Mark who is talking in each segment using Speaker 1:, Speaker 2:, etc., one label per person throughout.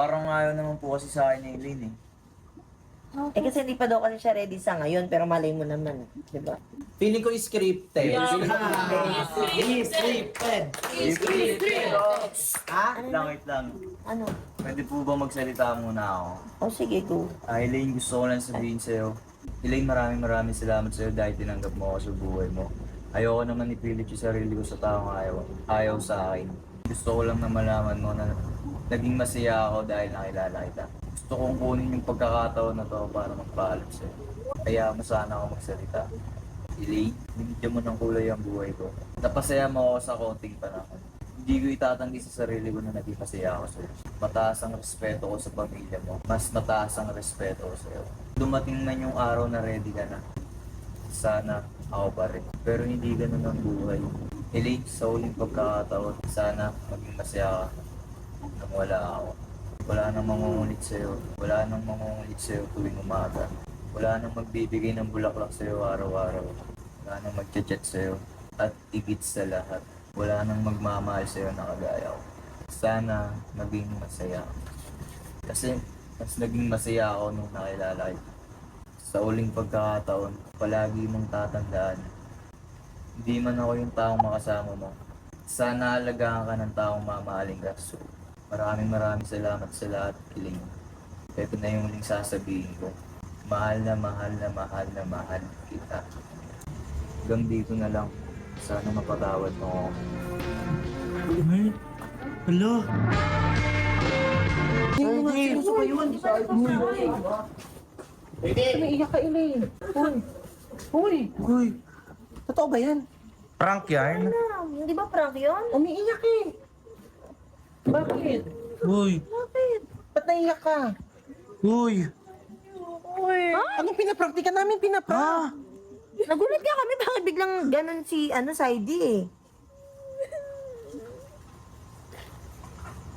Speaker 1: Parang ayaw naman po kasi sa akin ni Elaine eh.
Speaker 2: Eh kasi hindi pa daw kasi siya ready sa ngayon, pero malay mo naman, di ba?
Speaker 3: Feeling ko scripted.
Speaker 1: Scripted! Ha? Wait lang.
Speaker 2: Ano?
Speaker 1: Pwede po ba magsalita muna ako?
Speaker 2: O sige, go.
Speaker 1: Elaine, gusto ko lang sabihin sa'yo. Elaine, maraming salamat sa'yo dahil tinanggap mo ako sa buhay mo. Ayoko naman ipilit yung sarili ko sa taong ayaw sa akin. Gusto ko lang na malaman mo na naging masaya ako dahil nakilala kita. Gusto kong kunin yung pagkakataon na to para magpaalam sa'yo. Kaya masana ako magsalita. Elaine, binigyan mo ng kulay ang buhay ko. Napasaya mo ako sa konting panahon. Hindi ko itatanggi sa sarili ko na naging masaya ako sa'yo. Mataas ang respeto ko sa pamilya mo. Mas mataas ang respeto ko sa'yo. Dumating man yung araw na ready ka na. Sana ako pa rin. Pero hindi ganun ang buhay. Elaine, sa uling pagkakataon, sana maging masaya ka nang wala ako. Wala nang mangungulit sa'yo. Wala nang mangungulit sa'yo tuwing umaga. Wala nang magbibigay ng bulaklak sa'yo araw-araw. Wala nang magchat-chat sa'yo. At higit sa lahat, wala nang magmamahal sa'yo na kagaya ko. Sana maging masaya ka. Kasi mas naging masaya ako nung nakilala kita. Sa uling pagkakataon, palagi mong tatandaan. Hindi man ako yung taong makasama mo. Sana alagaan ka ng taong mamahalin ka. So, maraming salamat sa lahat, Elaine. Ito na yung huling sasabihin ko. Mahal na mahal kita. Hanggang dito na lang. Sana mapatawad mo ako.
Speaker 3: Ay, hala.
Speaker 2: Gusto ko yun.
Speaker 4: Umiiyak ka, Elaine. Uy!
Speaker 3: Uy,
Speaker 4: Totoo ba yan?
Speaker 3: prank yarn?
Speaker 2: Hindi ba prank yun?
Speaker 4: Umiiyak eh. Bakit?
Speaker 3: Uy,
Speaker 4: Ba't naiyak ka?
Speaker 3: uy.
Speaker 4: Anong pinapraktika namin? Pinaprank?
Speaker 2: Nagulat ka kami, bakit biglang ganun si, Saidi eh?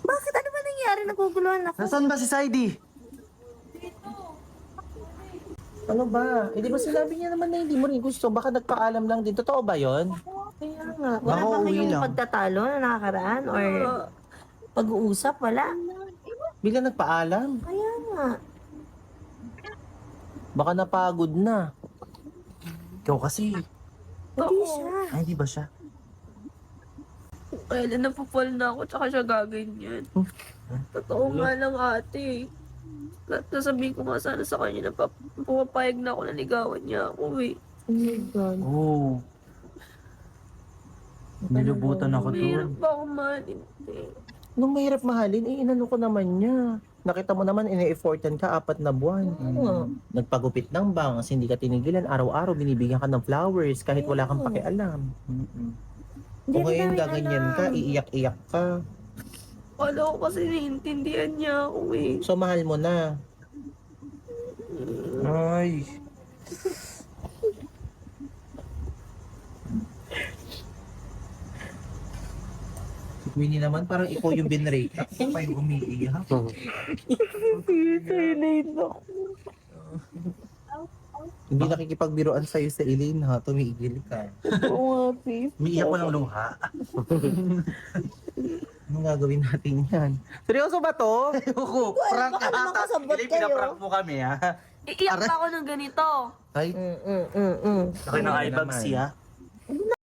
Speaker 2: Bakit? Ano ba nangyari? Naguguluhan ako.
Speaker 3: Nasaan ba si Saidi?
Speaker 4: Ano ba? Eh di ba sinabi niya naman na hindi mo rin gusto? Baka nagpaalam lang din. Totoo ba yon?
Speaker 2: Kaya nga. Wala
Speaker 3: Baka
Speaker 2: ba
Speaker 3: uwi
Speaker 2: kayong
Speaker 3: lang.
Speaker 2: pagtatalo na nakakaraan? Or pag-uusap? Wala?
Speaker 4: Bigla nagpaalam.
Speaker 2: Kaya nga.
Speaker 4: Baka napagod na.
Speaker 3: Ikaw kasi.
Speaker 2: Hindi siya.
Speaker 3: Ay, hindi ba siya?
Speaker 5: Kailan napupal na ako, tsaka siya gaganyan. Totoo nga lang ate. Lahat nasabihin ko nga sana sa kanya na pumapayag na ako na ligawan niya ako eh.
Speaker 2: Oh my God.
Speaker 3: Oo. Nilubutan ako
Speaker 5: Mahirap
Speaker 3: doon.
Speaker 5: ba ako mahalin?
Speaker 4: Nung mahirap mahalin, eh inano ko naman niya. Nakita mo naman, ine-effortan ka 4 na buwan. Nagpagupit ng bangs, hindi ka tinigilan. Araw-araw binibigyan ka ng flowers kahit wala kang pakialam.
Speaker 3: Mm-mm.
Speaker 2: Hindi
Speaker 4: Kung ngayon
Speaker 2: namin
Speaker 4: gaganyan
Speaker 2: alam.
Speaker 4: ka, iiyak-iyak ka.
Speaker 5: Wala ko kasi naiintindihan niya ako eh.
Speaker 4: So mahal mo na.
Speaker 3: Ay.
Speaker 4: Si Queenie naman, parang ikaw yung binrake. Ako pa yung umiiyak. Hindi nakikipagbiroan sa'yo sa Elaine ha, tumigil ka.
Speaker 2: Oo nga, please.
Speaker 3: Umiiyak ko ng luha.
Speaker 4: Anong gagawin natin yan? Seryoso ba to?
Speaker 3: Ayoko, prank
Speaker 2: baka naman
Speaker 3: ata.
Speaker 2: kasabot
Speaker 3: Hindi,
Speaker 2: kayo.
Speaker 3: pinaprank mo kami ha.
Speaker 5: Iiyak pa ako ng ganito.
Speaker 3: Ay,
Speaker 4: Mm.
Speaker 3: laki ng
Speaker 4: Ay,
Speaker 3: eye bags
Speaker 4: naman.
Speaker 3: siya.